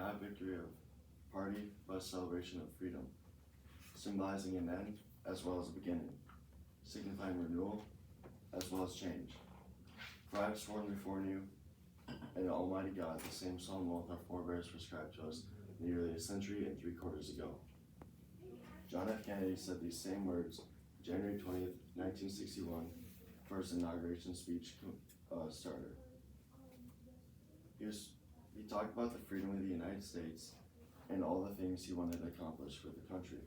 not a victory of party, but a celebration of freedom, symbolizing an end as well as a beginning, signifying renewal as well as change. For I have sworn before you and Almighty God, the same solemn oath our forebears prescribed to us nearly a century and 3/4 ago. John F. Kennedy said these same words January 20th, 1961, for his inauguration speech starter. He talked about the freedom of the United States and all the things he wanted to accomplish for the country.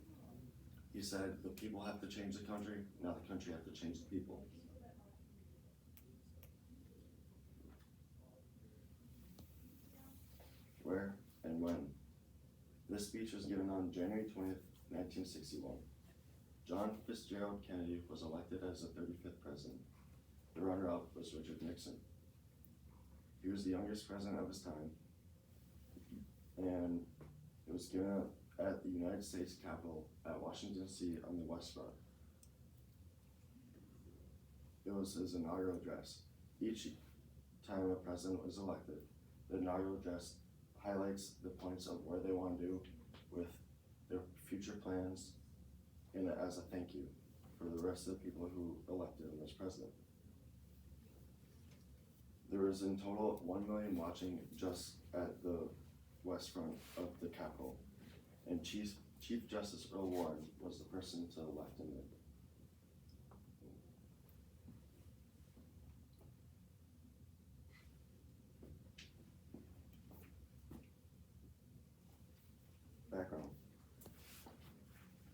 He said the people have to change the country, not the country have to change the people. Where and when? This speech was given on January 20th, 1961. John Fitzgerald Kennedy was elected as the 35th president. The runner-up was Richard Nixon. He was the youngest president of his time, and it was given at the United States Capitol at Washington, D.C. on the West Front. It was his inaugural address. Each time a president was elected, the inaugural address highlights the points of where they want to do with their future plans and as a thank you for the rest of the people who elected him as president. There was in total 1 million watching just at the west front of the Capitol, and Chief Justice Earl Warren was the person to elect him. Background.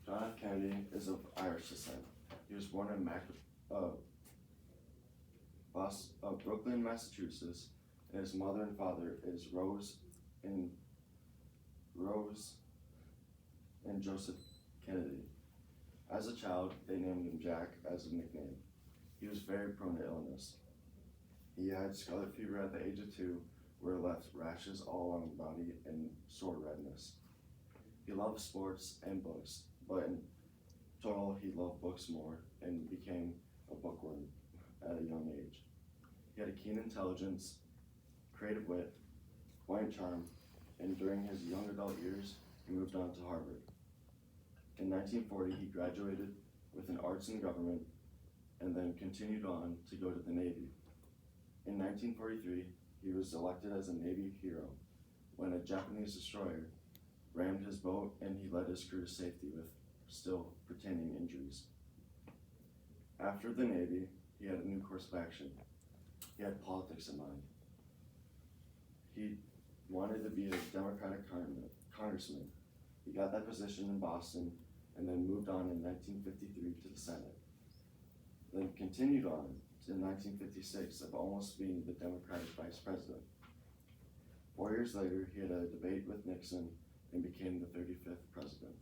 John F. Kennedy is of Irish descent. He was born in Brooklyn, Massachusetts, and his mother and father is Rose and Joseph Kennedy. As a child, they named him Jack as a nickname. He was very prone to illness. He had scarlet fever at the age of 2, where it left rashes all along the body and sore redness. He loved sports and books, but in total, he loved books more and became a bookworm at a young age. He had a keen intelligence, creative wit, quiet charm, and during his young adult years, he moved on to Harvard. In 1940, he graduated with an arts in government and then continued on to go to the Navy. In 1943, he was elected as a Navy hero when a Japanese destroyer rammed his boat and he led his crew to safety with still pretending injuries. After the Navy, he had a new course of action. He had politics in mind. He wanted to be a Democratic congressman. He got that position in Boston and then moved on in 1953 to the Senate. Then continued on to 1956 of almost being the Democratic vice president. 4 years later, he had a debate with Nixon and became the 35th president.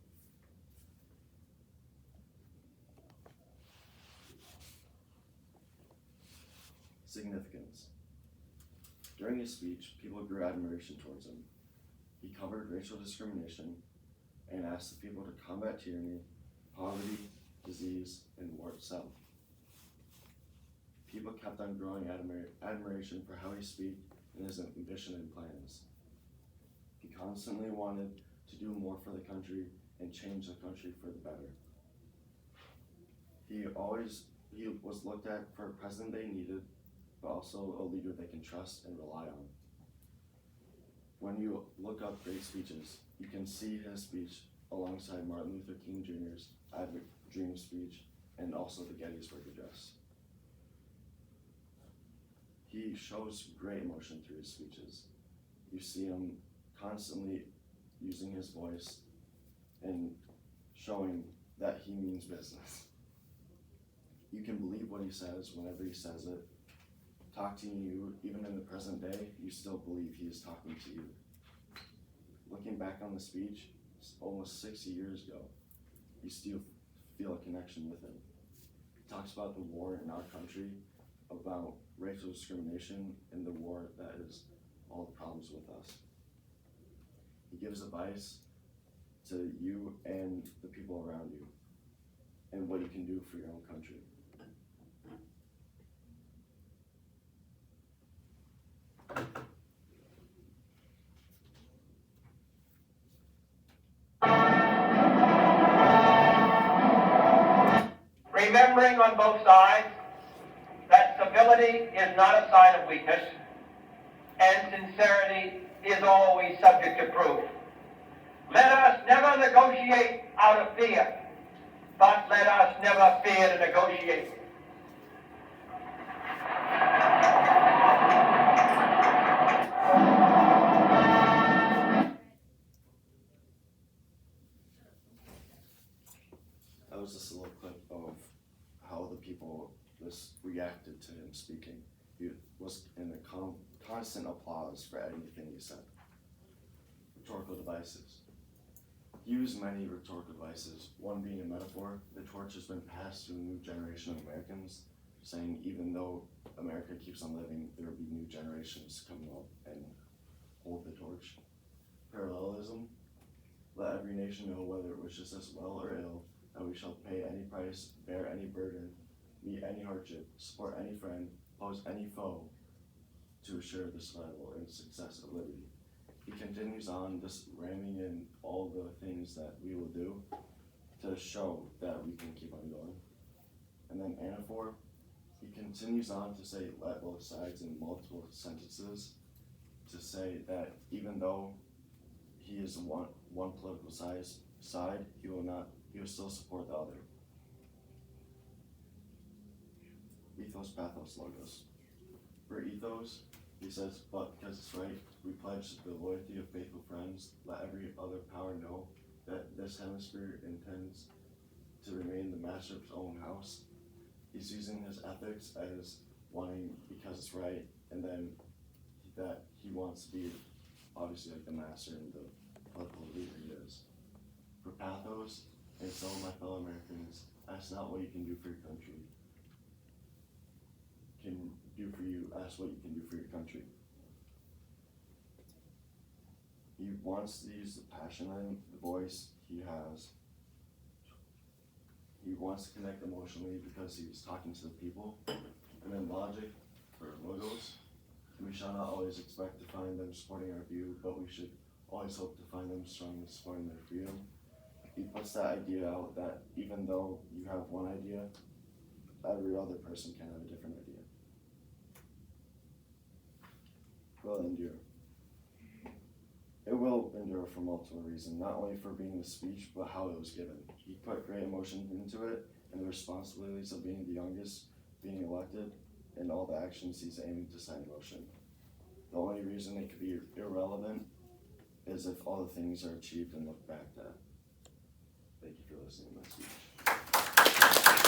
Significance. During his speech, people grew admiration towards him. He covered racial discrimination and asked the people to combat tyranny, poverty, disease, and war itself. People kept on growing admiration for how he spoke and his ambition and plans. He constantly wanted to do more for the country and change the country for the better. He was looked at for a president they needed, but also a leader they can trust and rely on. When you look up great speeches, you can see his speech alongside Martin Luther King Jr.'s I Have a Dream speech and also the Gettysburg Address. He shows great emotion through his speeches. You see him constantly using his voice and showing that he means business. You can believe what he says whenever he says it. Talking to you, even in the present day, you still believe he is talking to you. Looking back on the speech, almost 60 years ago, you still feel a connection with him. He talks about the war in our country, about racial discrimination and the war that is all the problems with us. He gives advice to you and the people around you and what you can do for your own country. remembering on both sides that civility is not a sign of weakness, and sincerity is always subject to proof. Let us never negotiate out of fear, but let us never fear to negotiate. That was just a little clip of how the people just reacted to him speaking. He was in a constant applause for anything he said. Rhetorical devices. He used many rhetorical devices, one being a metaphor. The torch has been passed to a new generation of Americans, saying even though America keeps on living, there will be new generations coming up and hold the torch. Parallelism. Let every nation know whether it wishes us well or ill, that we shall pay any price, bear any burden, meet any hardship, support any friend, oppose any foe, to assure the survival and success of liberty. He continues on just ramming in all the things that we will do to show that we can keep on going. And then anaphor, he continues on to say let both sides in multiple sentences to say that even though he is one political side, he will still support the other. Ethos, pathos, logos. For ethos, he says, but because it's right, we pledge the loyalty of faithful friends. Let every other power know that this hemisphere intends to remain the master of its own house. He's using his ethics as wanting because it's right, and then that he wants to be obviously like the master and the political leader he is. For pathos, and so my fellow Americans, ask not what you can do for your country. Can do for you, ask what you can do for your country. He wants to use the passion and the voice he has. He wants to connect emotionally because he was talking to the people. And then logic, for logos. We shall not always expect to find them supporting our view, but we should always hope to find them strongly supporting their freedom. He puts that idea out that even though you have one idea, every other person can have a different idea. Will endure. It will endure for multiple reasons, not only for being the speech, but how it was given. He put great emotion into it, and the responsibilities of being the youngest, being elected, and all the actions he's aiming to set in motion. The only reason it could be irrelevant is if all the things are achieved and looked back at.